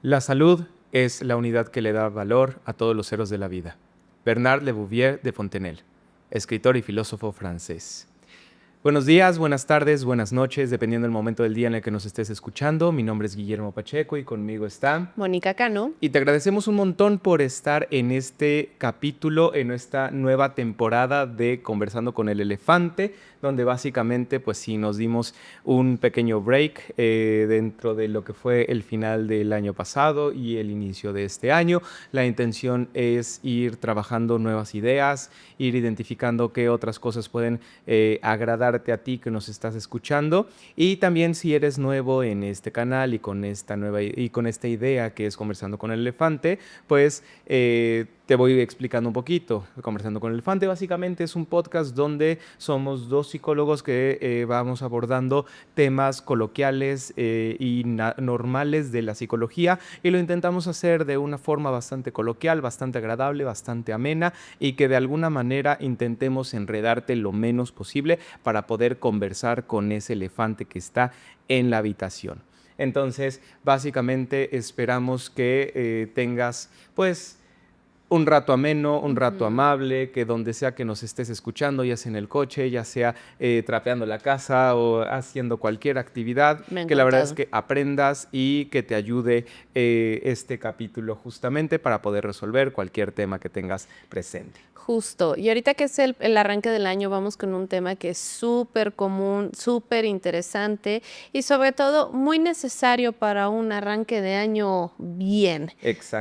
La salud es la unidad que le da valor a todos los seres de la vida. Bernard Le Bouvier de Fontenelle, escritor y filósofo francés. Buenos días, buenas tardes, buenas noches, dependiendo del momento del día en el que nos estés escuchando. Mi nombre es Guillermo Pacheco y conmigo está Mónica Cano. Y te agradecemos un montón por estar en este capítulo, en esta nueva temporada de Conversando con el Elefante, donde básicamente pues sí nos dimos un pequeño break dentro de lo que fue el final del año pasado y el inicio de este año. La intención es ir trabajando nuevas ideas, ir identificando qué otras cosas pueden agradarte a ti que nos estás escuchando, y también si eres nuevo en este canal y con esta idea que es Conversando con el Elefante, pues te voy explicando un poquito. Conversando con el Elefante básicamente es un podcast donde somos dos psicólogos que vamos abordando temas coloquiales y normales de la psicología, y lo intentamos hacer de una forma bastante coloquial, bastante agradable, bastante amena, y que de alguna manera intentemos enredarte lo menos posible para poder conversar con ese elefante que está en la habitación. Entonces, básicamente esperamos que tengas, pues, un rato ameno, un rato amable, que donde sea que nos estés escuchando, ya sea en el coche, ya sea trapeando la casa o haciendo cualquier actividad, que la verdad es que aprendas y que te ayude este capítulo justamente para poder resolver cualquier tema que tengas presente. Justo. Y ahorita que es el arranque del año, vamos con un tema que es súper común, súper interesante y sobre todo muy necesario para un arranque de año bien,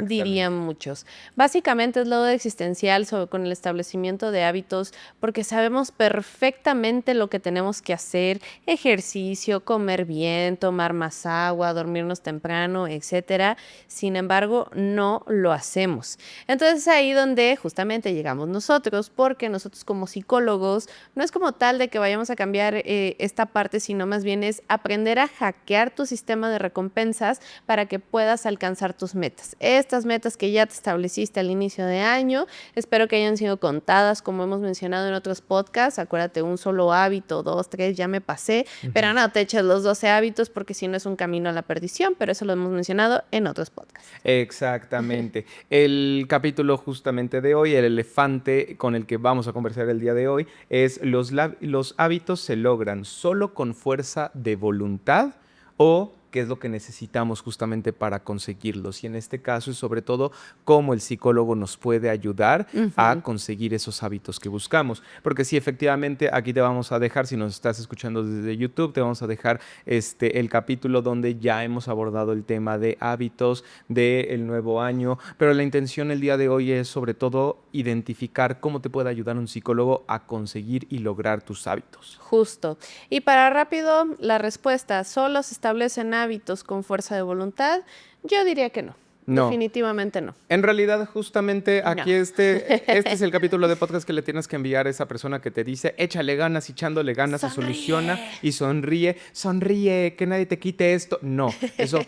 dirían muchos. Básicamente es lo existencial con el establecimiento de hábitos, porque sabemos perfectamente lo que tenemos que hacer: ejercicio, comer bien, tomar más agua, dormirnos temprano, etcétera. Sin embargo, no lo hacemos. Entonces es ahí donde justamente llegamos nosotros, porque nosotros como psicólogos no es como tal de que vayamos a cambiar esta parte, sino más bien es aprender a hackear tu sistema de recompensas para que puedas alcanzar tus metas. Estas metas que ya te estableciste al inicio de año, espero que hayan sido contadas, como hemos mencionado en otros podcasts. Acuérdate, un solo hábito, 2, 3, ya me pasé, pero no te eches los 12 hábitos, porque si no es un camino a la perdición, pero eso lo hemos mencionado en otros podcasts. Exactamente. El capítulo justamente de hoy, el elefante con el que vamos a conversar el día de hoy, es los hábitos se logran solo con fuerza de voluntad, o qué es lo que necesitamos justamente para conseguirlos. Y en este caso es sobre todo cómo el psicólogo nos puede ayudar a conseguir esos hábitos que buscamos. Porque sí, efectivamente, aquí te vamos a dejar, si nos estás escuchando desde YouTube, te vamos a dejar el capítulo donde ya hemos abordado el tema de hábitos del nuevo año, pero la intención el día de hoy es sobre todo identificar cómo te puede ayudar un psicólogo a conseguir y lograr tus hábitos. Justo. Y para rápido, la respuesta: ¿solo se establecen hábitos con fuerza de voluntad? Yo diría que no. No. Definitivamente no. En realidad, justamente aquí no. Este es el capítulo de podcast que le tienes que enviar a esa persona que te dice: échale ganas, echándole ganas se soluciona, y sonríe, que nadie te quite esto. No, eso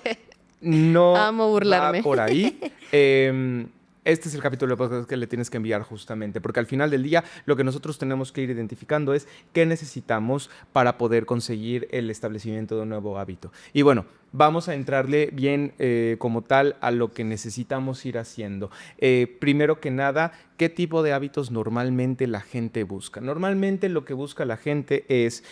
no Amo burlarme. va por ahí. Este es el capítulo de podcast que le tienes que enviar justamente, porque al final del día lo que nosotros tenemos que ir identificando es qué necesitamos para poder conseguir el establecimiento de un nuevo hábito. Y bueno, vamos a entrarle bien como tal a lo que necesitamos ir haciendo. Primero que nada, ¿qué tipo de hábitos normalmente la gente busca? Normalmente lo que busca la gente es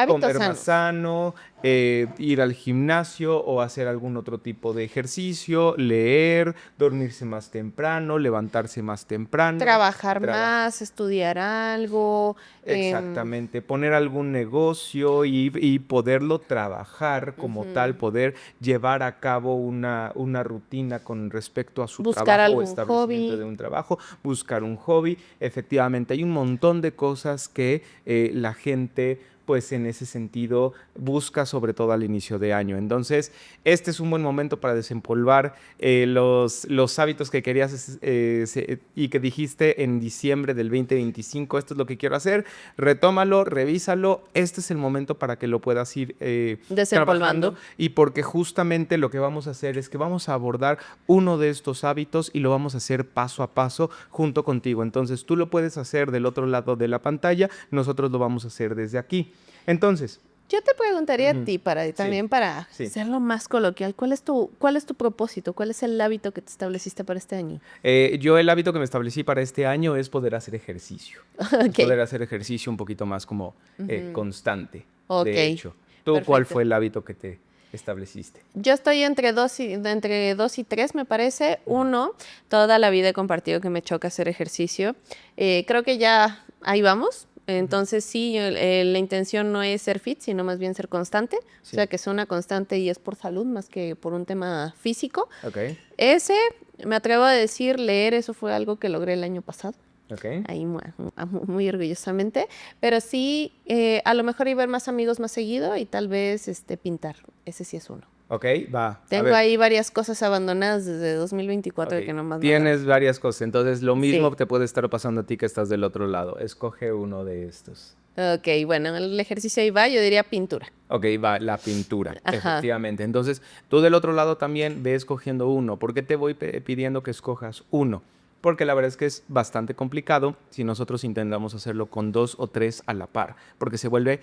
comer más sano, ir al gimnasio o hacer algún otro tipo de ejercicio, leer, dormirse más temprano, levantarse más temprano. Trabajar más, estudiar algo. Exactamente, poner algún negocio y poderlo trabajar como tal, poder llevar a cabo una rutina con respecto a su trabajo o establecimiento de un trabajo, buscar un hobby. Efectivamente, hay un montón de cosas que la gente pues en ese sentido busca, sobre todo al inicio de año. Entonces, este es un buen momento para desempolvar los hábitos que querías y que dijiste en diciembre del 2025. Esto es lo que quiero hacer. Retómalo, revísalo. Este es el momento para que lo puedas ir desempolvando. Y porque justamente lo que vamos a hacer es que vamos a abordar uno de estos hábitos y lo vamos a hacer paso a paso junto contigo. Entonces, tú lo puedes hacer del otro lado de la pantalla, nosotros lo vamos a hacer desde aquí. Entonces, Yo te preguntaría a Ujú. ti, Sí, también para sí. hacerlo más coloquial, cuál es tu propósito? ¿Cuál es el hábito que te estableciste para este año? Yo el hábito que me establecí para este año es poder hacer ejercicio. Es Ok. poder hacer ejercicio un poquito más como Ujú. constante, Ok, de hecho. ¿Tú cuál perfecto. fue el hábito que te estableciste? Yo estoy entre dos y tres, me parece. Uno, toda la vida he compartido que me choca hacer ejercicio. Creo que ya ahí vamos. Ujú. Entonces sí, la intención no es ser fit, sino más bien ser constante. O sea, Sí, que sea una constante y es por salud más que por un tema físico. ok, Ese, me atrevo a decir, leer, eso fue algo que logré el año pasado. ok, Ahí muy orgullosamente. Pero sí, a lo mejor ir ver más amigos más seguido y tal vez pintar. Ese sí es uno. ok, va. A Tengo ver, ahí varias cosas abandonadas desde 2024 ok. que nomás no agarro. Tienes varias cosas, entonces lo mismo Sí. te puede estar pasando a ti que estás del otro lado. Escoge uno de estos. Ok, bueno, el ejercicio ahí va, yo diría pintura. Ok, va, la pintura, Ajá. efectivamente. Entonces, tú del otro lado también ve escogiendo uno. ¿Por qué te voy pidiendo que escojas uno? Porque la verdad es que es bastante complicado si nosotros intentamos hacerlo con dos o tres a la par, porque se vuelve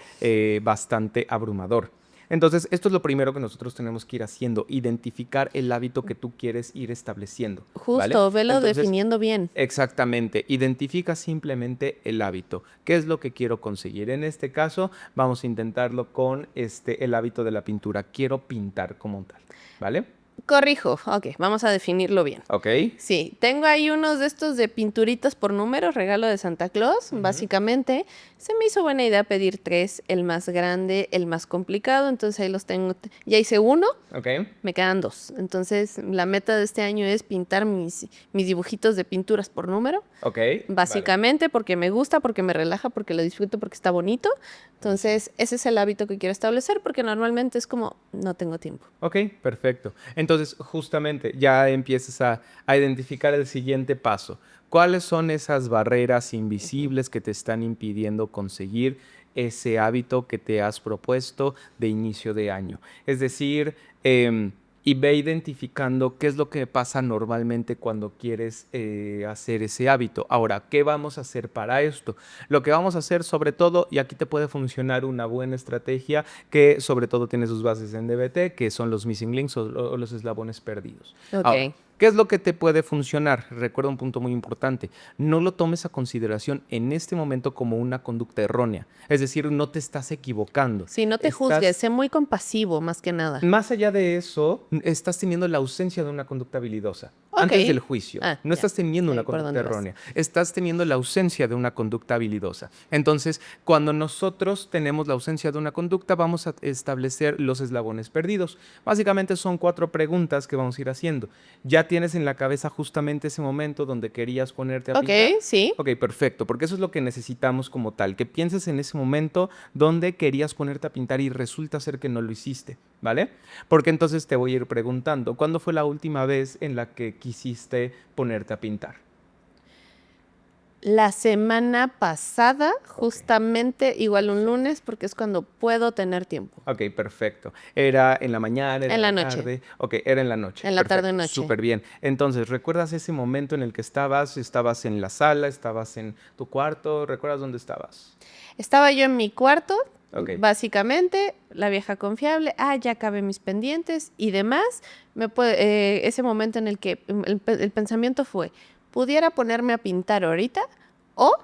bastante abrumador. Entonces, esto es lo primero que nosotros tenemos que ir haciendo, identificar el hábito que tú quieres ir estableciendo, ¿vale? Justo, velo Entonces, definiendo bien. exactamente, identifica simplemente el hábito. ¿Qué es lo que quiero conseguir? En este caso, vamos a intentarlo con el hábito de la pintura. Quiero pintar como tal, ¿vale? Corrijo, ok, vamos a definirlo bien. Ok. Sí, tengo ahí unos de estos de pinturitas por números, regalo de Santa Claus, Ujú. básicamente. Se me hizo buena idea pedir tres, el más grande, el más complicado, entonces ahí los tengo. Ya hice uno, Ok. me quedan dos. Entonces, la meta de este año es pintar mis dibujitos de pinturas por número. Ok. Vale. Básicamente porque me gusta, porque me relaja, porque lo disfruto, porque está bonito. Buenísimo. Entonces, ese es el hábito que quiero establecer porque normalmente es como, no tengo tiempo. Ok, perfecto. Entonces, justamente ya empiezas a identificar el siguiente paso. ¿Cuáles son esas barreras invisibles que te están impidiendo conseguir ese hábito que te has propuesto de inicio de año? Es decir, y ve identificando qué es lo que pasa normalmente cuando quieres hacer ese hábito. Ahora, ¿qué vamos a hacer para esto? Lo que vamos a hacer sobre todo, y aquí te puede funcionar una buena estrategia, que sobre todo tiene sus bases en DBT, que son los missing links o los eslabones perdidos. Ahora, Ok. ¿qué es lo que te puede funcionar? Recuerda un punto muy importante. No lo tomes a consideración en este momento como una conducta errónea. Es decir, no te estás equivocando. Si no te juzgues, Estás sé muy compasivo más que nada. más allá de eso, estás teniendo la ausencia de una conducta habilidosa. Ok. Antes del juicio, Ah, no ya. estás teniendo una Sé por conducta dónde vas. errónea, estás teniendo la ausencia de una conducta habilidosa. Entonces, cuando nosotros tenemos la ausencia de una conducta, vamos a establecer los eslabones perdidos. Básicamente son 4 preguntas que vamos a ir haciendo. ¿Ya tienes en la cabeza justamente ese momento donde querías ponerte a Ok, pintar? sí. Ok, perfecto, porque eso es lo que necesitamos como tal, que pienses en ese momento donde querías ponerte a pintar y resulta ser que no lo hiciste, ¿vale? Porque entonces te voy a ir preguntando, ¿cuándo fue la última vez en la que quisiste ponerte a pintar? La semana pasada, Ok, justamente, igual un perfecto. lunes, porque es cuando puedo tener tiempo. Ok, perfecto. ¿Era en la mañana, era En en la la noche, tarde? Ok, era en la noche. en la Perfecto, tarde-noche. súper bien. Entonces, ¿recuerdas ese momento en el que estabas? ¿Estabas en la sala? ¿Estabas en tu cuarto? ¿Recuerdas dónde estabas? Estaba yo en mi cuarto, Ok, básicamente, la vieja confiable, ya acabé mis pendientes y demás. Ese momento en el que el pensamiento fue, pudiera ponerme a pintar ahorita o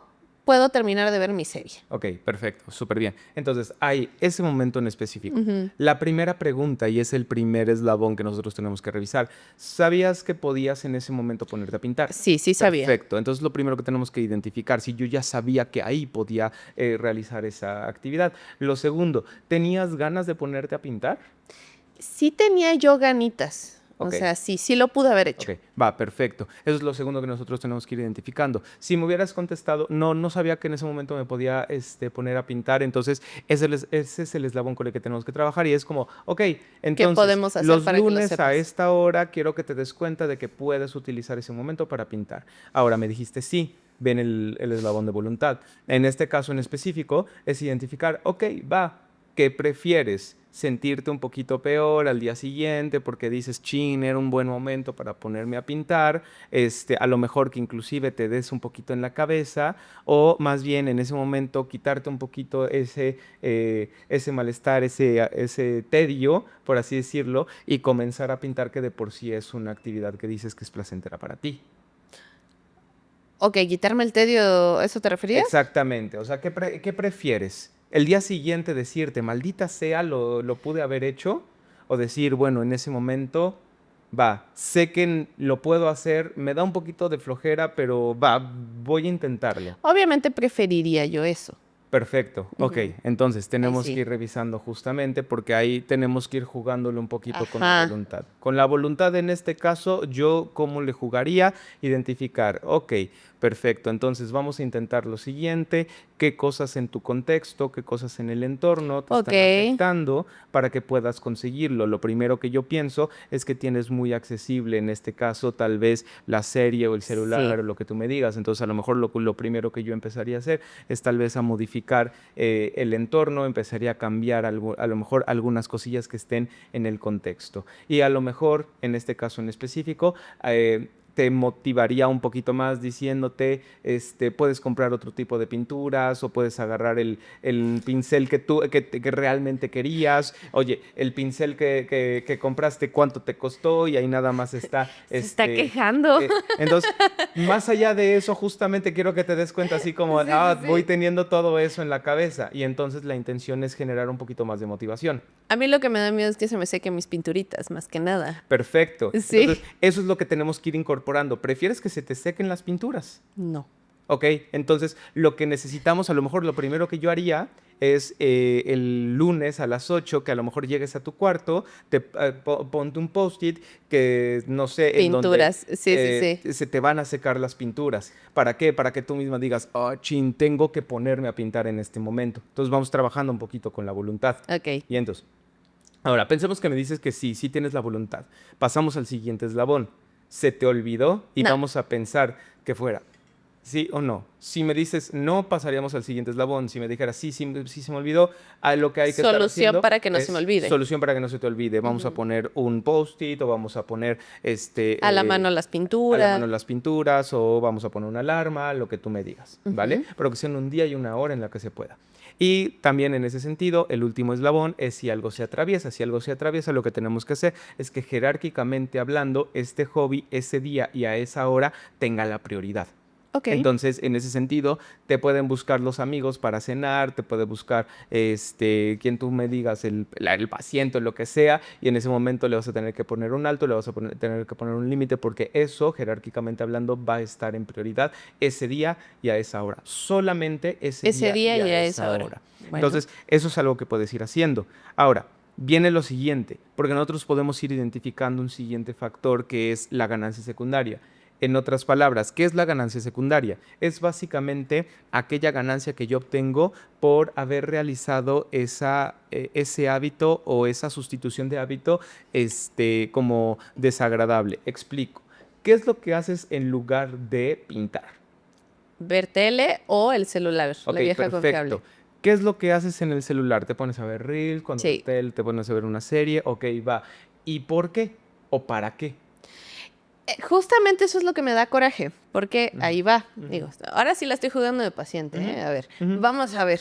puedo terminar de ver mi serie. ok, perfecto, súper bien. Entonces, hay ese momento en específico. Ujú. La primera pregunta, y es el primer eslabón que nosotros tenemos que revisar, ¿sabías que podías en ese momento ponerte a pintar? Sí, sí sabía. Perfecto, entonces lo primero que tenemos que identificar, si yo ya sabía que ahí podía realizar esa actividad. Lo segundo, ¿tenías ganas de ponerte a pintar? Sí tenía yo ganitas. O Ok, sea, sí lo pude haber hecho. ok, va, perfecto. Eso es lo segundo que nosotros tenemos que ir identificando. Si me hubieras contestado, no, no sabía que en ese momento me podía poner a pintar, entonces ese es el eslabón con el que tenemos que trabajar y es como, ok, ¿Qué entonces podemos hacer los para que lo lunes a sepas? esta hora quiero que te des cuenta de que puedes utilizar ese momento para pintar. Ahora me dijiste sí. Ven el eslabón de voluntad. En este caso en específico es identificar, ok, va, ¿qué prefieres? Sentirte un poquito peor al día siguiente porque dices, chin, era un buen momento para ponerme a pintar, a lo mejor que inclusive te des un poquito en la cabeza, o más bien en ese momento quitarte un poquito ese malestar, ese tedio, por así decirlo, y comenzar a pintar, que de por sí es una actividad que dices que es placentera para ti. Ok, quitarme el tedio, ¿eso te referías? Exactamente, o sea, ¿qué prefieres? ¿El día siguiente decirte, maldita sea, lo pude haber hecho? O decir, bueno, en ese momento, va, sé que lo puedo hacer, me da un poquito de flojera, pero va, voy a intentarlo. Obviamente preferiría yo eso. Perfecto, ok. Ujú. Entonces Ahí tenemos que sí. ir revisando justamente porque ahí tenemos que ir jugándolo un poquito con la Ajá. voluntad. Con la voluntad en este caso, yo cómo le jugaría, identificar, ok, perfecto. Entonces vamos a intentar lo siguiente, qué cosas en tu contexto, qué cosas en el entorno te Ok. están afectando para que puedas conseguirlo. Lo primero que yo pienso es que tienes muy accesible en este caso tal vez la serie o el celular Sí. o lo que tú me digas. Entonces a lo mejor lo primero que yo empezaría a hacer es tal vez a modificar el entorno, empezaría a cambiar a lo mejor algunas cosillas que estén en el contexto. Y a lo mejor, en este caso en específico, te motivaría un poquito más diciéndote, puedes comprar otro tipo de pinturas o puedes agarrar el pincel que realmente querías. Oye, el pincel que compraste, ¿cuánto te costó? Y ahí nada más está, Se está quejando. entonces, más allá de eso, justamente quiero que te des cuenta así como, Sí, sí, voy sí. teniendo todo eso en la cabeza. Y entonces la intención es generar un poquito más de motivación. A mí lo que me da miedo es que se me sequen mis pinturitas, más que nada. Perfecto. Entonces, Sí. eso es lo que tenemos que ir incorporando. ¿Prefieres que se te sequen las pinturas? No. Ok, entonces lo que necesitamos, a lo mejor lo primero que yo haría es el lunes a las 8 que a lo mejor llegues a tu cuarto, ponte un post-it que no sé, en donde Pinturas. Sí, sí, sí. se te van a secar las pinturas. ¿Para qué? Para que tú misma digas, oh, chin, tengo que ponerme a pintar en este momento. Entonces vamos trabajando un poquito con la voluntad. Ok. Y entonces, ahora, pensemos que me dices que sí, sí tienes la voluntad. Pasamos al siguiente eslabón. Se te olvidó y No. vamos a pensar que fuera. ¿Sí o no? Si me dices no, pasaríamos al siguiente eslabón. Si me dijeras sí, sí, sí se me olvidó, lo que hay que estar Solución haciendo para que no se me es olvide. solución para que no se te olvide. Vamos a Ujú. poner un post-it o vamos a poner A la mano las a la pinturas. mano las pinturas o vamos a poner una alarma, lo que tú me digas, ¿vale? Ujú. Pero que sean un día y una hora en la que se pueda. Y también en ese sentido, el último eslabón es si algo se atraviesa. Si algo se atraviesa, lo que tenemos que hacer es que jerárquicamente hablando, este hobby ese día y a esa hora tenga la prioridad. Ok. Entonces, en ese sentido, te pueden buscar los amigos para cenar, te puede buscar quien tú me digas, el paciente, lo que sea, y en ese momento le vas a tener que poner un alto, le vas a tener que poner un límite, porque eso, jerárquicamente hablando, va a estar en prioridad ese día y a esa hora. Solamente ese Ese día día y y a a esa esa hora. hora. Bueno. Entonces, eso es algo que puedes ir haciendo. Ahora, viene lo siguiente, porque nosotros podemos ir identificando un siguiente factor que es la ganancia secundaria. En otras palabras, ¿qué es la ganancia secundaria? Es básicamente aquella ganancia que yo obtengo por haber realizado ese hábito o esa sustitución de hábito como desagradable. Explico. ¿Qué es lo que haces en lugar de pintar? Ver tele o el celular, la Ok, vieja confiable. perfecto. ¿Qué es lo que haces en el celular? Te pones a ver Reels, cuando Sí. te pones a ver una serie, ok, va. ¿Y por qué? ¿O para qué? Justamente eso es lo que me da coraje, porque Ujú, ahí va. ujú, Digo, ahora sí la estoy jugando de paciente, ujú, ¿eh? A ver, ujú. vamos a ver.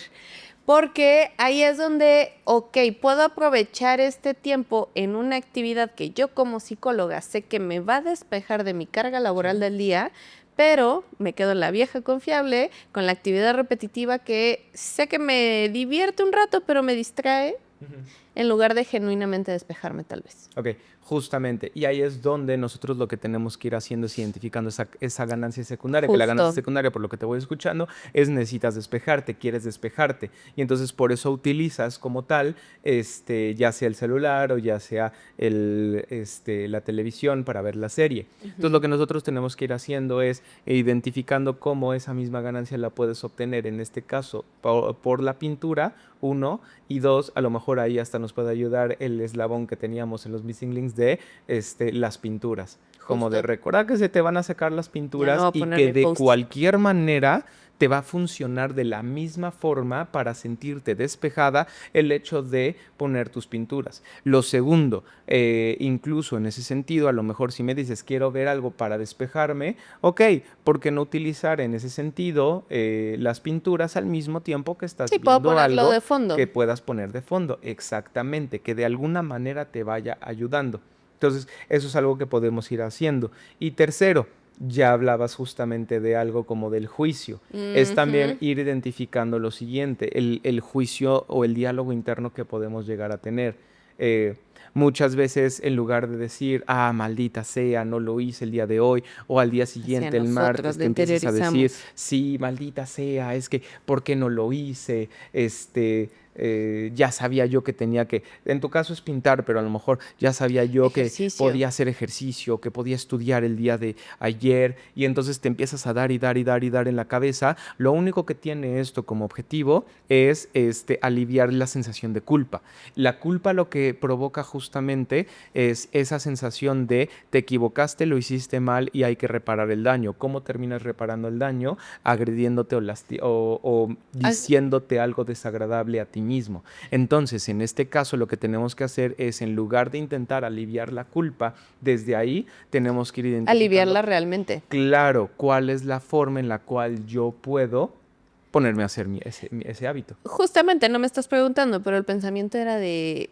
Porque ahí es donde, ok, puedo aprovechar este tiempo en una actividad que yo como psicóloga sé que me va a despejar de mi carga laboral Sí. del día, pero me quedo en la vieja confiable con la actividad repetitiva que sé que me divierte un rato, pero me distrae Ujú. en lugar de genuinamente despejarme tal vez. Ok, justamente. Y ahí es donde nosotros lo que tenemos que ir haciendo es identificando esa ganancia secundaria, que la ganancia Justo. secundaria, por lo que te voy escuchando, es necesitas despejarte, quieres despejarte. Y entonces por eso utilizas como tal, ya sea el celular o ya sea la televisión para ver la serie. Entonces lo Ujú. que nosotros tenemos que ir haciendo es identificando cómo esa misma ganancia la puedes obtener, en este caso, por la pintura, uno, y dos, a lo mejor ahí hasta nos puede ayudar el eslabón que teníamos en los missing links de las pinturas. Como de Justo. recordar que se te van a sacar las Ya no pinturas voy a y poner que mi de post-it. cualquier manera te va a funcionar de la misma forma para sentirte despejada el hecho de poner tus pinturas. Lo segundo, incluso en ese sentido, a lo mejor si me dices quiero ver algo para despejarme, ok, ¿por qué no utilizar en ese sentido las pinturas al mismo tiempo que estás Sí, puedo viendo ponerlo algo de fondo. que puedas poner de fondo? Exactamente, que de alguna manera te vaya ayudando. Entonces, eso es algo que podemos ir haciendo. Y tercero, ya hablabas justamente de algo como del juicio. Es también Ujú. ir identificando lo siguiente, el juicio o el diálogo interno que podemos llegar a tener. Eh, Muchas veces en lugar de decir, ah, maldita sea, no lo hice el día de hoy, o al día Hacia siguiente, el nosotros martes, lo que empiezas a decir, interiorizamos. sí, maldita sea, es que, ¿por qué no lo hice? Ya sabía yo que tenía que, en tu caso es pintar, pero a lo mejor ya sabía yo que Ejercicio. podía hacer ejercicio, que podía estudiar el día de ayer, y entonces te empiezas a dar y dar y dar y dar en la cabeza. Lo único que tiene esto como objetivo es aliviar la sensación de culpa. La culpa lo que provoca justamente es esa sensación de te equivocaste, lo hiciste mal y hay que reparar el daño. ¿Cómo terminas reparando el daño? Agrediéndote o As- diciéndote algo desagradable a ti mismo. Entonces, en este caso, lo que tenemos que hacer es, en lugar de intentar aliviar la culpa, desde ahí tenemos que ir identificando, Aliviarla realmente. claro, cuál es la forma en la cual yo puedo ponerme a hacer ese hábito. Justamente no me estás preguntando, pero el pensamiento era de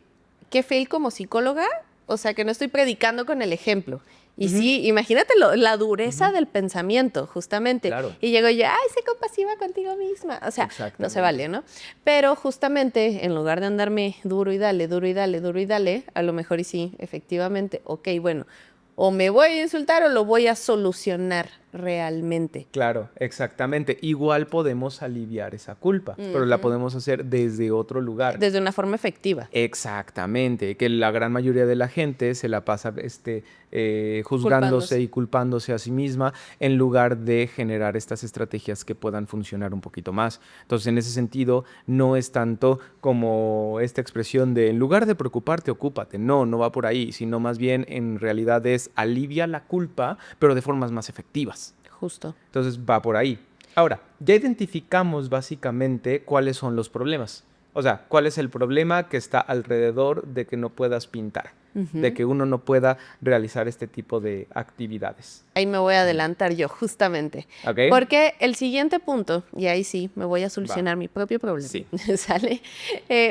qué fail como psicóloga, o sea, que no estoy predicando con el ejemplo. Y Ujú, sí, imagínate la dureza ujú, del pensamiento, justamente. claro, Y llego yo, ay, sé compasiva contigo misma. O sea, no se exactamente. vale, ¿no? Pero justamente, en lugar de andarme duro y dale, duro y dale, duro y dale, a lo mejor y sí, efectivamente, ok, bueno, o me voy a insultar o lo voy a solucionar realmente. Claro, exactamente. Igual podemos aliviar esa culpa, pero la Ujú. podemos hacer desde otro lugar. Desde una forma efectiva, Exactamente, que la gran mayoría de la gente se la pasa juzgándose culpándose. y culpándose a sí misma en lugar de generar estas estrategias que puedan funcionar un poquito más. Entonces, en ese sentido, no es tanto como esta expresión de en lugar de preocuparte, ocúpate. No, no va por ahí, sino más bien en realidad es alivia la culpa, pero de formas más efectivas. Justo. Entonces, va por ahí. Ahora, ya identificamos básicamente cuáles son los problemas. O sea, cuál es el problema que está alrededor de que no puedas pintar, de Ujú. que uno no pueda realizar este tipo de actividades. Ahí me voy a adelantar yo, justamente. ¿Ok? Porque el siguiente punto, y ahí sí me voy a Va. solucionar mi propio problema, Sí, ¿sale?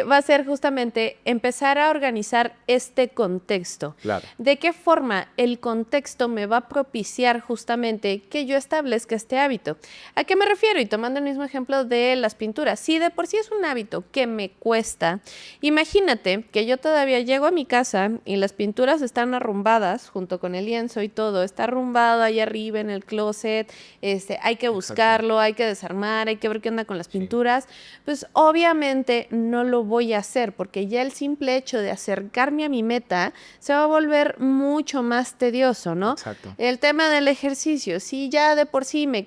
Va a ser justamente empezar a organizar este contexto. claro. ¿De qué forma el contexto me va a propiciar justamente que yo establezca este hábito? ¿A qué me refiero? Y tomando el mismo ejemplo de las pinturas. Si de por sí es un hábito que me cuesta, imagínate que yo todavía llego a mi casa y las pinturas están arrumbadas junto con el lienzo y todo, está arrumbado ahí arriba en el closet, hay que Exacto. buscarlo, hay que desarmar, hay que ver qué onda con las Sí, pinturas, pues obviamente no lo voy a hacer porque ya el simple hecho de acercarme a mi meta se va a volver mucho más tedioso, ¿no? exacto. El tema del ejercicio, si ya de por sí me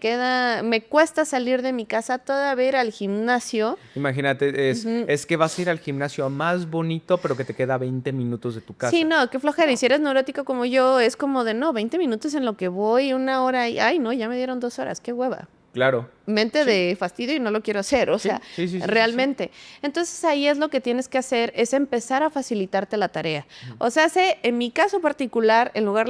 cuesta salir de mi casa, todavía ir al gimnasio. Imagínate, Ujú. es que vas a ir al gimnasio más bonito, pero que te queda 20 minutos de tu Sí, casa. no, qué flojera. Y No, si eres neurótico como yo, es como de no, 20 minutos en lo que voy, una hora y, ay, no, ya me dieron 2 horas, qué hueva. claro. Mente Sí, de fastidio y no lo quiero hacer, o sea, sí, sí, sí, sí, sí, sí. realmente. Entonces ahí es lo que tienes que hacer, es empezar a facilitarte la tarea. Ujú. O sea, en mi caso particular, en lugar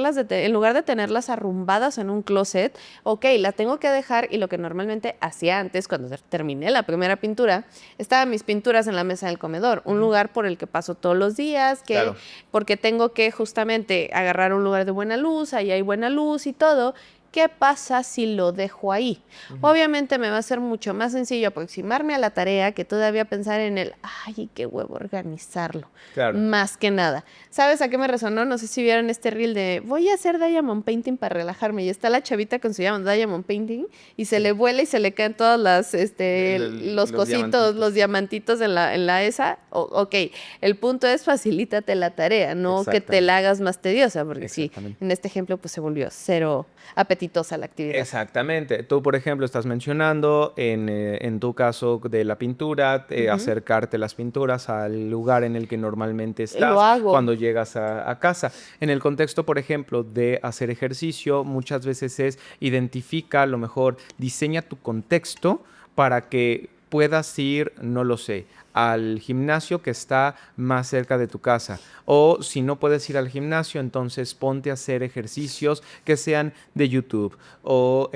de tenerlas arrumbadas en un closet, ok, la tengo que dejar y lo que normalmente hacía antes, cuando terminé la primera pintura, estaban mis pinturas en la mesa del comedor, un Ujú. lugar por el que paso todos los días, Claro. porque tengo que justamente agarrar un lugar de buena luz, ahí hay buena luz y todo. ¿Qué pasa si lo dejo ahí? Ujú. Obviamente me va a ser mucho más sencillo aproximarme a la tarea que todavía pensar en el, ay, qué huevo organizarlo. Claro. Más que nada. ¿Sabes a qué me resonó? No sé si vieron este reel de, voy a hacer diamond painting para relajarme. Y está la chavita con su diamond painting y se Sí. le vuela y se le caen todas los Los cositos, los diamantitos. diamantitos en la esa. Ok, el punto es facilítate la tarea, no que te Exactamente. la hagas más tediosa, porque sí, Exactamente. en este ejemplo pues se volvió cero apetecible apetitosa la actividad. Exactamente. Tú, por ejemplo, estás mencionando en tu caso de la pintura, acercarte las pinturas al lugar en el que normalmente estás Lo hago. cuando llegas a casa. En el contexto, por ejemplo, de hacer ejercicio, muchas veces es identifica, a lo mejor diseña tu contexto para que puedas ir, no lo sé, al gimnasio que está más cerca de tu casa. O si no puedes ir al gimnasio, entonces ponte a hacer ejercicios que sean de YouTube. O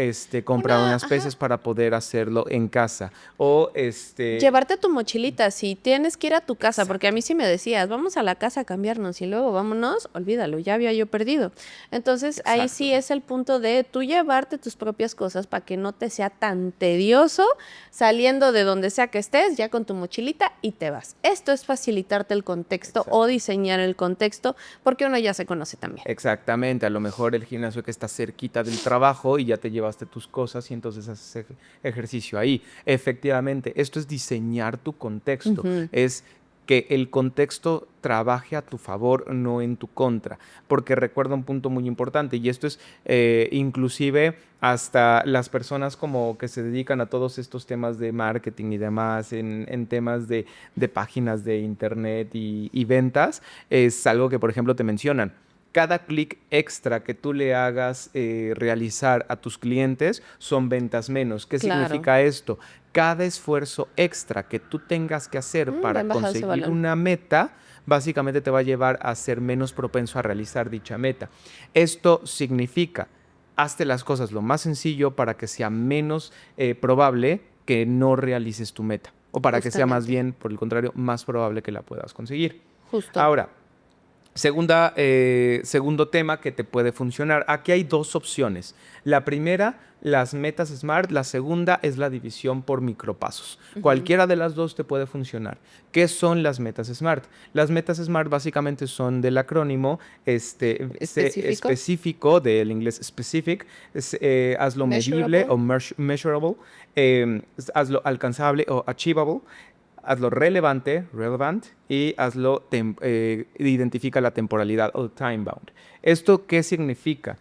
compra unas Ajá, pesas para poder hacerlo en casa. O llevarte tu mochilita, si tienes que ir a tu casa, porque a mí sí me decías, vamos a la casa a cambiarnos y luego vámonos, olvídalo, ya había yo perdido. Entonces ahí Exacto. sí es el punto de tú llevarte tus propias cosas para que no te sea tan tedioso saliendo de donde sea que estés, ya con tu mochilita y te vas. Esto es facilitarte el contexto Exacto. o diseñar el contexto porque uno ya se conoce también. Exactamente, a lo mejor el gimnasio que está cerquita del trabajo y ya te llevaste tus cosas y entonces haces ejercicio ahí. Efectivamente, esto es diseñar tu contexto, Ujú. es que el contexto trabaje a tu favor, no en tu contra, porque recuerda un punto muy importante y esto es inclusive hasta las personas como que se dedican a todos estos temas de marketing y demás, en temas de páginas de internet y ventas, es algo que por ejemplo te mencionan. Cada clic extra que tú le hagas realizar a tus clientes son ventas menos. ¿Qué Claro. significa esto? Cada esfuerzo extra que tú tengas que hacer Bien para bajado ese conseguir balón. una meta, básicamente te va a llevar a ser menos propenso a realizar dicha meta. Esto significa, hazte las cosas lo más sencillo para que sea menos probable que no realices tu meta. O para que sea más Justamente, bien, por el contrario, más probable que la puedas conseguir. justo. Ahora, segundo tema que te puede funcionar. Aquí hay dos opciones. La primera, las metas SMART. La segunda es la división por micropasos. Ujú. Cualquiera de las dos te puede funcionar. ¿Qué son las metas SMART? Las metas SMART básicamente son del acrónimo Específico, específico, del inglés specific. Hazlo medible measurable. o measurable. Hazlo alcanzable o achievable. Hazlo relevante, relevant, y identifica la temporalidad o time bound. ¿Esto qué significa?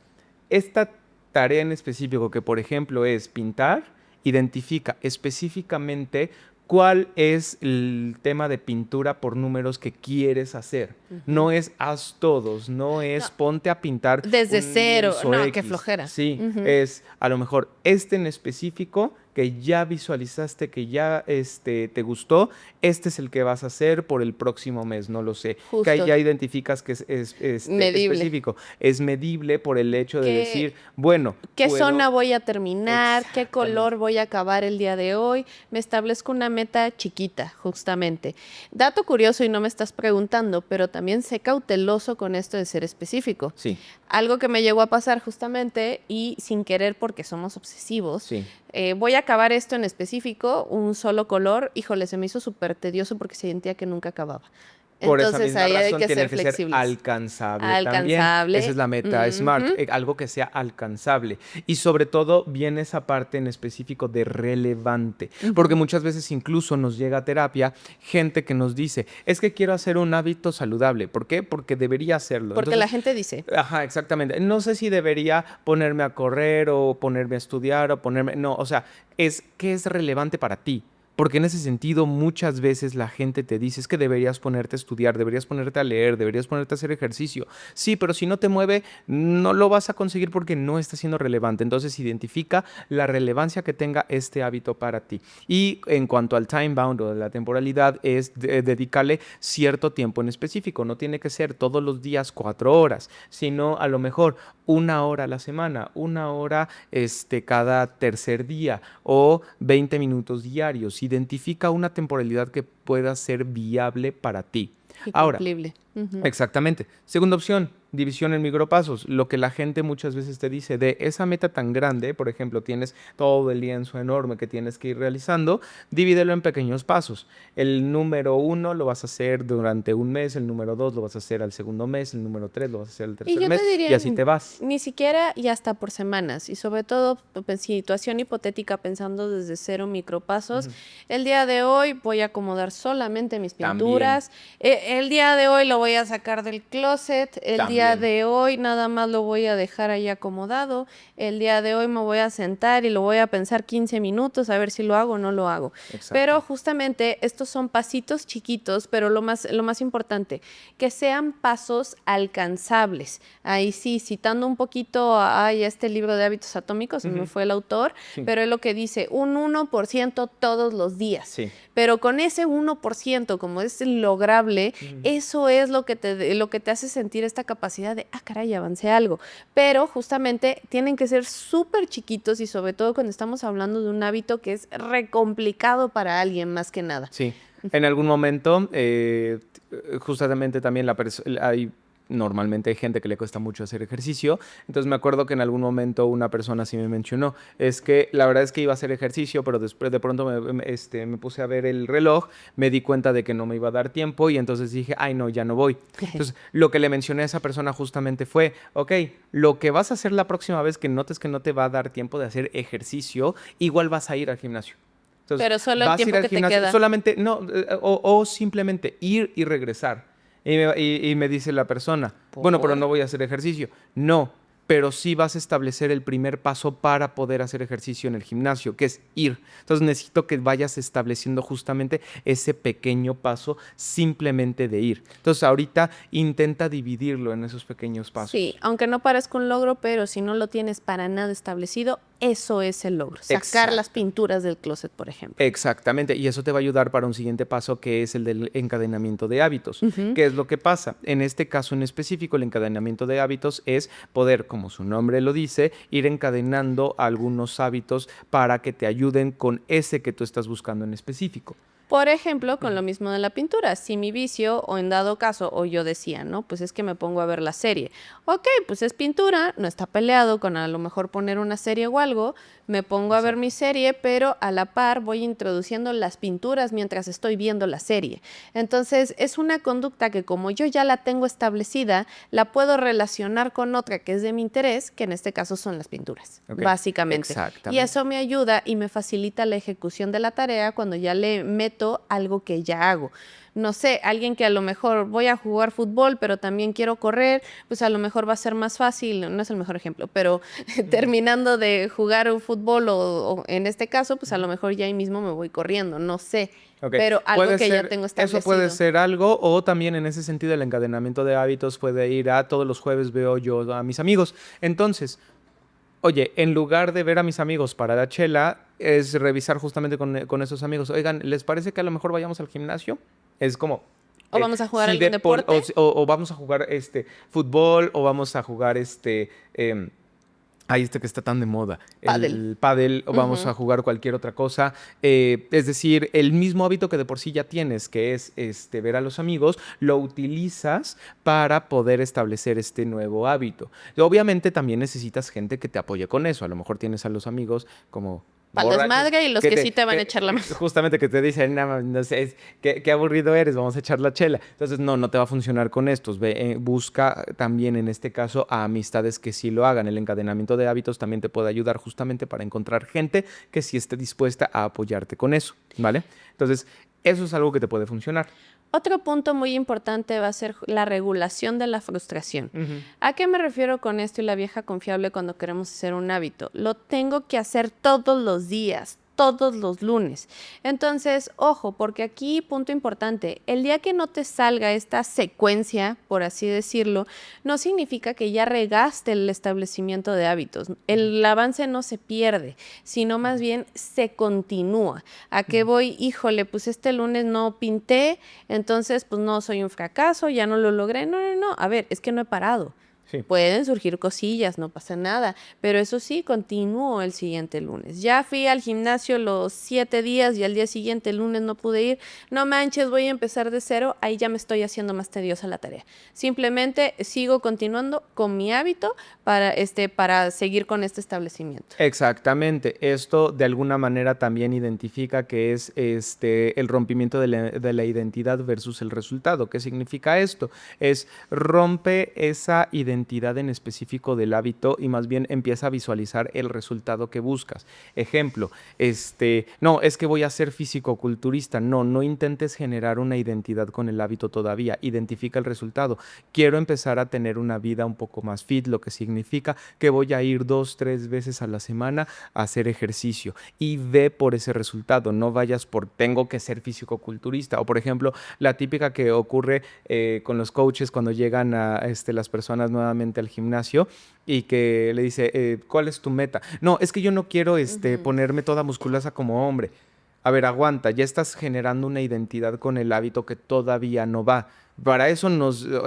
Esta tarea en específico, que por ejemplo es pintar, identifica específicamente cuál es el tema de pintura por números que quieres hacer. Ujú. No es haz todos, no No, es ponte a pintar desde un cero. lienzo No, qué X. flojera. Sí, Ujú. es a lo mejor en específico que ya visualizaste, que ya te gustó, este es el que vas a hacer por el próximo mes, no lo sé. Que ahí Justo. ya identificas que es Medible. específico, es medible por el hecho de decir, ¿Qué, bueno, qué zona puedo. voy a terminar? ¿Qué Exactamente. color voy a acabar el día de hoy? Me establezco una meta chiquita, justamente. Dato curioso y no me estás preguntando, pero también sé cauteloso con esto de ser específico. Sí, Algo que me llegó a pasar justamente y sin querer porque somos obsesivos. sí. Voy a acabar esto en específico, un solo color. Híjole, se me hizo súper tedioso porque sentía que nunca acababa. Por esa Entonces misma ahí hay razón que tiene ser que ser flexibles. alcanzable también. Esa es Alcanzable. la meta SMART, Ujú. algo que sea alcanzable. Y sobre todo viene esa parte en específico de relevante, porque Ujú. muchas veces incluso nos llega a terapia gente que nos dice, es que quiero hacer un hábito saludable. ¿Por qué? Porque debería hacerlo. Porque la Entonces, gente dice, ajá, exactamente. No sé si debería ponerme a correr o ponerme a estudiar o ponerme. No, o sea, ¿qué es relevante para ti? Porque en ese sentido muchas veces la gente te dice es que deberías ponerte a estudiar, deberías ponerte a leer, deberías ponerte a hacer ejercicio. Sí, pero si no te mueve, no lo vas a conseguir porque no está siendo relevante. Entonces identifica la relevancia que tenga este hábito para ti. Y en cuanto al time bound o la temporalidad, es dedicarle cierto tiempo en específico. No tiene que ser todos los días 4 horas, sino a lo mejor 1 hora a la semana, 1 hora cada tercer día o 20 minutos diarios. Identifica una temporalidad que pueda ser viable para ti. y Ahora, cumplible. Ujú. exactamente. Segunda opción, división en micropasos. Lo que la gente muchas veces te dice de esa meta tan grande, por ejemplo, tienes todo el lienzo enorme que tienes que ir realizando, divídelo en pequeños pasos. El número 1 lo vas a hacer durante un mes, el número 2 lo vas a hacer al segundo mes, el número 3 lo vas a hacer al Y tercer yo te mes y diría, así te vas. ni siquiera y hasta por semanas, y sobre todo situación hipotética pensando desde cero micropasos. Ujú. El día de hoy voy a acomodar solamente mis También, pinturas. El día de hoy lo voy a sacar del closet. El día día bien. de hoy nada más lo voy a dejar ahí acomodado, el día de hoy me voy a sentar y lo voy a pensar 15 minutos a ver si lo hago o no lo hago. Pero Exacto. justamente estos son pasitos chiquitos, pero lo más importante, que sean pasos alcanzables. Ahí sí, citando un poquito a este libro de hábitos atómicos, se me Ujú. fue el autor, Sí, pero es lo que dice, un 1% todos los días. sí. Pero con ese 1%, como es lograble, Ujú. eso es lo que te hace sentir esta capacidad de, caray, avancé algo. Pero justamente tienen que ser súper chiquitos y sobre todo cuando estamos hablando de un hábito que es re complicado para alguien más que nada. Sí, en algún momento, justamente también hay normalmente hay gente que le cuesta mucho hacer ejercicio, entonces me acuerdo que en algún momento una persona sí me mencionó, es que la verdad es que iba a hacer ejercicio, pero después de pronto me puse a ver el reloj, me di cuenta de que no me iba a dar tiempo y entonces dije, ay no, ya no voy. Entonces lo que le mencioné a esa persona justamente fue, ok, lo que vas a hacer la próxima vez que notes que no te va a dar tiempo de hacer ejercicio, igual vas a ir al gimnasio. Entonces, Pero solo el vas a ir tiempo al que te gimnasio, queda. solamente, no, o simplemente ir y regresar. Y me dice la persona, bueno, pero ¿Por? no voy a hacer ejercicio. No, pero sí vas a establecer el primer paso para poder hacer ejercicio en el gimnasio, que es ir. Entonces necesito que vayas estableciendo justamente ese pequeño paso simplemente de ir. Entonces ahorita intenta dividirlo en esos pequeños Sí, pasos. aunque no parezca un logro, pero si no lo tienes para nada establecido, eso es el logro. Sacar las Exacto. pinturas del closet, por ejemplo. Exactamente, y eso te va a ayudar para un siguiente paso que es el del encadenamiento de hábitos. Ujú. ¿Qué es lo que pasa? En este caso en específico, el encadenamiento de hábitos es poder, como su nombre lo dice, ir encadenando algunos hábitos para que te ayuden con ese que tú estás buscando en específico. Por ejemplo, con lo mismo de la pintura, si mi vicio o en dado caso, o yo decía, ¿no? Pues es que me pongo a ver la serie. Ok, pues es pintura, no está peleado con a lo mejor poner una serie o algo, me pongo a ver mi Exacto. serie, pero a la par voy introduciendo las pinturas mientras estoy viendo la serie. Entonces, es una conducta que como yo ya la tengo establecida, la puedo relacionar con otra que es de mi interés, que en este caso son las pinturas, Ok, básicamente. Y exactamente. eso me ayuda y me facilita la ejecución de la tarea cuando ya le meto algo que ya hago. No sé, alguien que a lo mejor voy a jugar fútbol, pero también quiero correr, pues a lo mejor va a ser más fácil, no es el mejor ejemplo, pero Ujú, terminando de jugar un fútbol o en este caso, pues a ujú. lo mejor ya ahí mismo me voy corriendo, no sé, Ok, pero algo puede que ya ser, tengo eso puede establecido. ser algo, o también en ese sentido el encadenamiento de hábitos puede ir a todos los jueves veo yo a mis amigos. Entonces, oye, en lugar de ver a mis amigos para la chela, es revisar justamente con esos amigos. Oigan, ¿les parece que a lo mejor vayamos al gimnasio? Es como, O vamos a jugar si algún deporte, o vamos a jugar fútbol, o vamos a jugar em, este que está tan de moda, pádel. el pádel, o vamos Ujú. a jugar cualquier otra cosa. Es decir, el mismo hábito que de por sí ya tienes, que es ver a los amigos, lo utilizas para poder establecer este nuevo hábito. Y obviamente también necesitas gente que te apoye con eso. A lo mejor tienes a los amigos como Para el borrachos desmadre y los que sí te van a echar la mano. justamente que te dicen, no, no sé, qué aburrido eres, vamos a echar la chela. Entonces, no te va a funcionar con estos. Busca también en este caso a amistades que sí lo hagan. El encadenamiento de hábitos también te puede ayudar justamente para encontrar gente que sí esté dispuesta a apoyarte con eso, ¿vale? Entonces, eso es algo que te puede funcionar. Otro punto muy importante va a ser la regulación de la frustración. Ujú. ¿A qué me refiero con esto y la vieja confiable cuando queremos hacer un hábito? Lo tengo que hacer todos los días, todos los lunes. Entonces, ojo, porque aquí, punto importante, el día que no te salga esta secuencia, por así decirlo, no significa que ya regaste el establecimiento de hábitos. Ujú, El avance no se pierde, sino más ujú, bien se continúa. ¿A qué ujú. voy? Híjole, pues este lunes no pinté, entonces pues no soy un fracaso, ya no lo logré. No, no, no. A ver, es que no he parado. Sí. Pueden surgir cosillas, no pasa nada, pero eso sí, continúo el siguiente lunes. Ya fui al gimnasio los 7 días y al día siguiente, el lunes, no pude ir. No manches, voy a empezar de cero, ahí ya me estoy haciendo más tediosa la tarea. Simplemente sigo continuando con mi hábito para seguir con este establecimiento. Exactamente. Esto de alguna manera también identifica que es el rompimiento de la identidad versus el resultado. ¿Qué significa esto? Es rompe esa identidad identidad en específico del hábito y más bien empieza a visualizar el resultado que buscas. Ejemplo, no, es que voy a ser físico-culturista. No, no intentes generar una identidad con el hábito todavía. Identifica el resultado. Quiero empezar a tener una vida un poco más fit, lo que significa que voy a ir 2, 3 veces a la semana a hacer ejercicio y ve por ese resultado. No vayas por tengo que ser físico-culturista. O por ejemplo, la típica que ocurre con los coaches cuando llegan a las personas nuevamente al gimnasio y que le dice, ¿cuál es tu meta? No, es que yo no quiero ponerme toda musculosa como hombre. A ver, aguanta, ya estás generando una identidad con el hábito que todavía no va. Para eso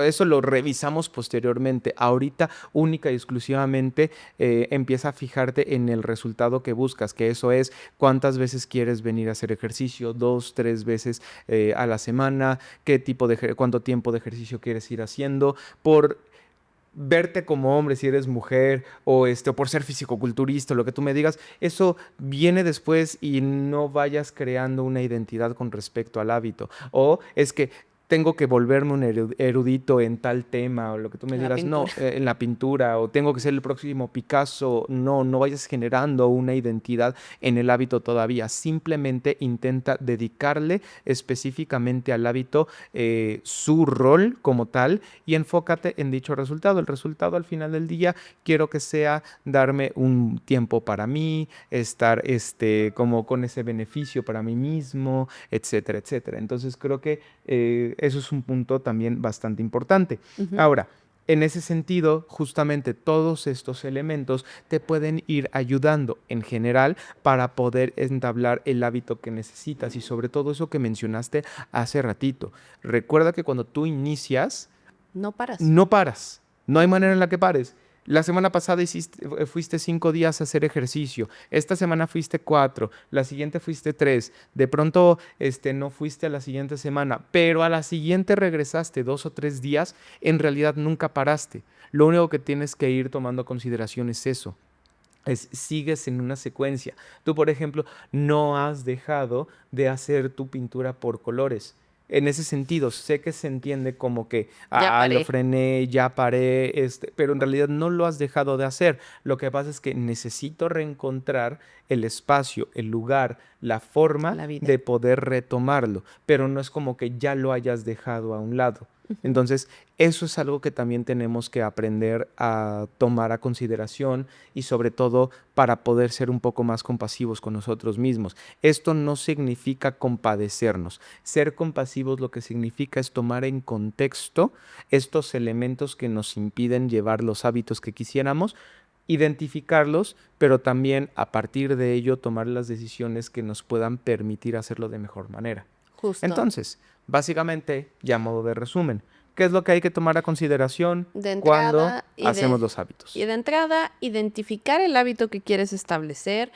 eso lo revisamos posteriormente. Ahorita, única y exclusivamente, empieza a fijarte en el resultado que buscas, que eso es cuántas veces quieres venir a hacer ejercicio, 2, 3 veces a la semana, cuánto tiempo de ejercicio quieres ir haciendo, por verte como hombre si eres mujer o por ser fisicoculturista, lo que tú me digas, eso viene después y no vayas creando una identidad con respecto al hábito. O es que tengo que volverme un erudito en tal tema o lo que tú me En la digas, no, pintura. en la pintura o tengo que ser el próximo Picasso, no, no vayas generando una identidad en el hábito todavía, simplemente intenta dedicarle específicamente al hábito su rol como tal y enfócate en dicho resultado. El resultado al final del día quiero que sea darme un tiempo para mí, estar como con ese beneficio para mí mismo, etcétera, etcétera. Entonces creo que eso es un punto también bastante importante. Ujú. Ahora, en ese sentido, justamente todos estos elementos te pueden ir ayudando en general para poder entablar el hábito que necesitas y sobre todo eso que mencionaste hace ratito. Recuerda que cuando tú inicias, No paras. no paras, no hay manera en la que pares. La semana pasada fuiste 5 días a hacer ejercicio, esta semana fuiste 4, la siguiente fuiste 3, de pronto no fuiste a la siguiente semana, pero a la siguiente regresaste 2 o 3 días, en realidad nunca paraste. Lo único que tienes que ir tomando consideración es eso. Sigues en una secuencia. Tú, por ejemplo, no has dejado de hacer tu pintura por colores. En ese sentido, sé que se entiende como que, Ya lo paré. frené, ya paré, pero en realidad no lo has dejado de hacer. Lo que pasa es que necesito reencontrar el espacio, el lugar, la forma La vida. de poder retomarlo, pero no es como que ya lo hayas dejado a un lado. Ujú. Entonces, eso es algo que también tenemos que aprender a tomar a consideración y sobre todo para poder ser un poco más compasivos con nosotros mismos. Esto no significa compadecernos. Ser compasivos lo que significa es tomar en contexto estos elementos que nos impiden llevar los hábitos que quisiéramos, identificarlos, pero también a partir de ello tomar las decisiones que nos puedan permitir hacerlo de mejor manera. Justo. Entonces, básicamente, ya a modo de resumen, ¿qué es lo que hay que tomar a consideración De cuando entrada hacemos los hábitos? y de entrada, identificar el hábito que quieres establecer.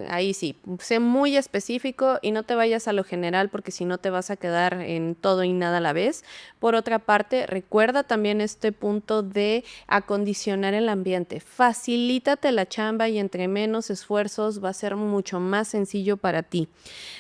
Ahí sí, sé muy específico y no te vayas a lo general porque si no te vas a quedar en todo y nada a la vez. Por otra parte, recuerda también este punto de acondicionar el ambiente. Facilítate la chamba y entre menos esfuerzos va a ser mucho más sencillo para ti.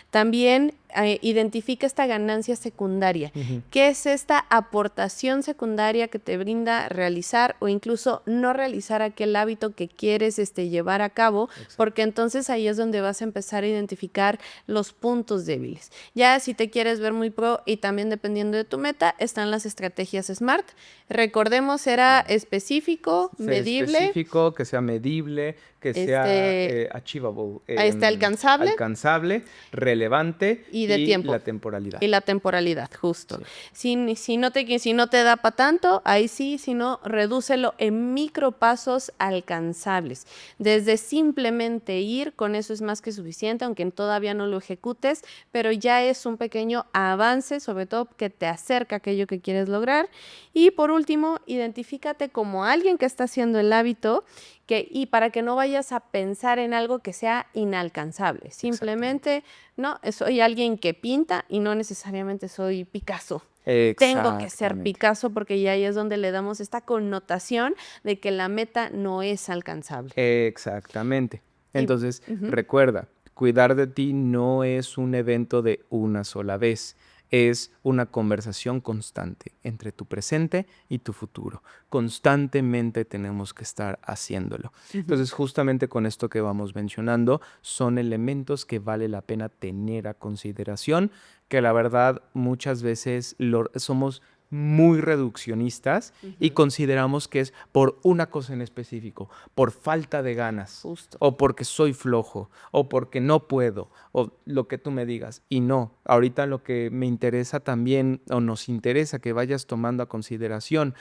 También identifica esta ganancia secundaria. Ujú. ¿Qué es esta aportación secundaria que te brinda realizar o incluso no realizar aquel hábito que quieres llevar a cabo? Exacto. Porque entonces ahí es donde vas a empezar a identificar los puntos débiles. Ya si te quieres ver muy pro y también dependiendo de tu meta, están las estrategias SMART. Recordemos, era específico, Sea medible, específico, que sea medible, que sea este, achievable, alcanzable alcanzable, relevante y de y tiempo. la temporalidad. Y la temporalidad, justo. Sí. Si no te da para tanto, ahí sí, si no, redúcelo en micropasos alcanzables. Desde simplemente ir, con eso es más que suficiente, aunque todavía no lo ejecutes, pero ya es un pequeño avance, sobre todo que te acerca a aquello que quieres lograr. Y por último, identifícate como alguien que está haciendo el hábito y para que no vayas a pensar en algo que sea inalcanzable. Simplemente, no, soy alguien que pinta y no necesariamente soy Picasso. Tengo que ser Exactamente. Picasso porque ya ahí es donde le damos esta connotación de que la meta no es alcanzable. Exactamente. Y, Entonces, ujú, recuerda, cuidar de ti no es un evento de una sola vez. es una conversación constante entre tu presente y tu futuro. Constantemente tenemos que estar haciéndolo. Entonces, justamente con esto que vamos mencionando, son elementos que vale la pena tener a consideración, que la verdad muchas veces somos muy reduccionistas y Ujú. consideramos que es por una cosa en específico, por falta de ganas, Justo. o porque soy flojo, o porque no puedo, o lo que tú me digas. Y no, ahorita lo que me interesa también, o nos interesa que vayas tomando a consideración,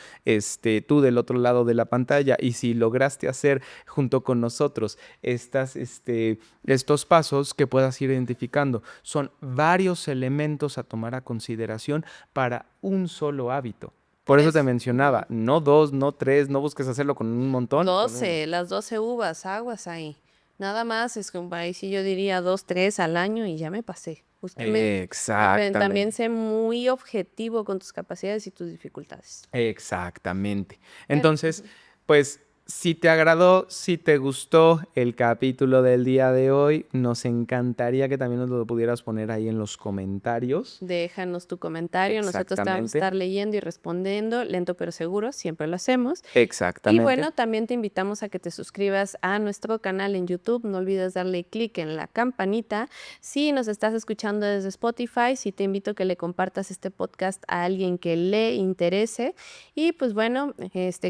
tú del otro lado de la pantalla, y si lograste hacer junto con nosotros estos pasos que puedas ir identificando, son varios elementos a tomar a consideración para un solo hábito. Por Por eso te eso. mencionaba, no dos, no tres, no busques hacerlo con un montón, con uno. 12, las 12 uvas, aguas ahí. Nada más es como ahí sí yo diría 2, 3 al año y ya me pasé. Justamente. También Exactamente. sé muy objetivo con tus capacidades y tus dificultades. Exactamente. Entonces, Ujú. pues, si te agradó, si te gustó el capítulo del día de hoy, nos encantaría que también nos lo pudieras poner ahí en los comentarios. Déjanos tu comentario, nosotros te vamos a Exactamente. estar leyendo y respondiendo, lento pero seguro, siempre lo hacemos. Y Exactamente. bueno, también te invitamos a que te suscribas a nuestro canal en YouTube. No olvides darle clic en la campanita. Si nos estás escuchando desde Spotify, sí te invito a que le compartas este podcast a alguien que le interese. Y pues bueno,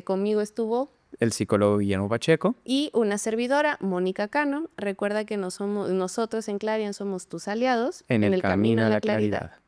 conmigo estuvo El psicólogo Guillermo Pacheco. y una servidora, Mónica Cano. Recuerda que nosotros en Clarion somos tus aliados En en el el camino camino a a la la claridad. claridad.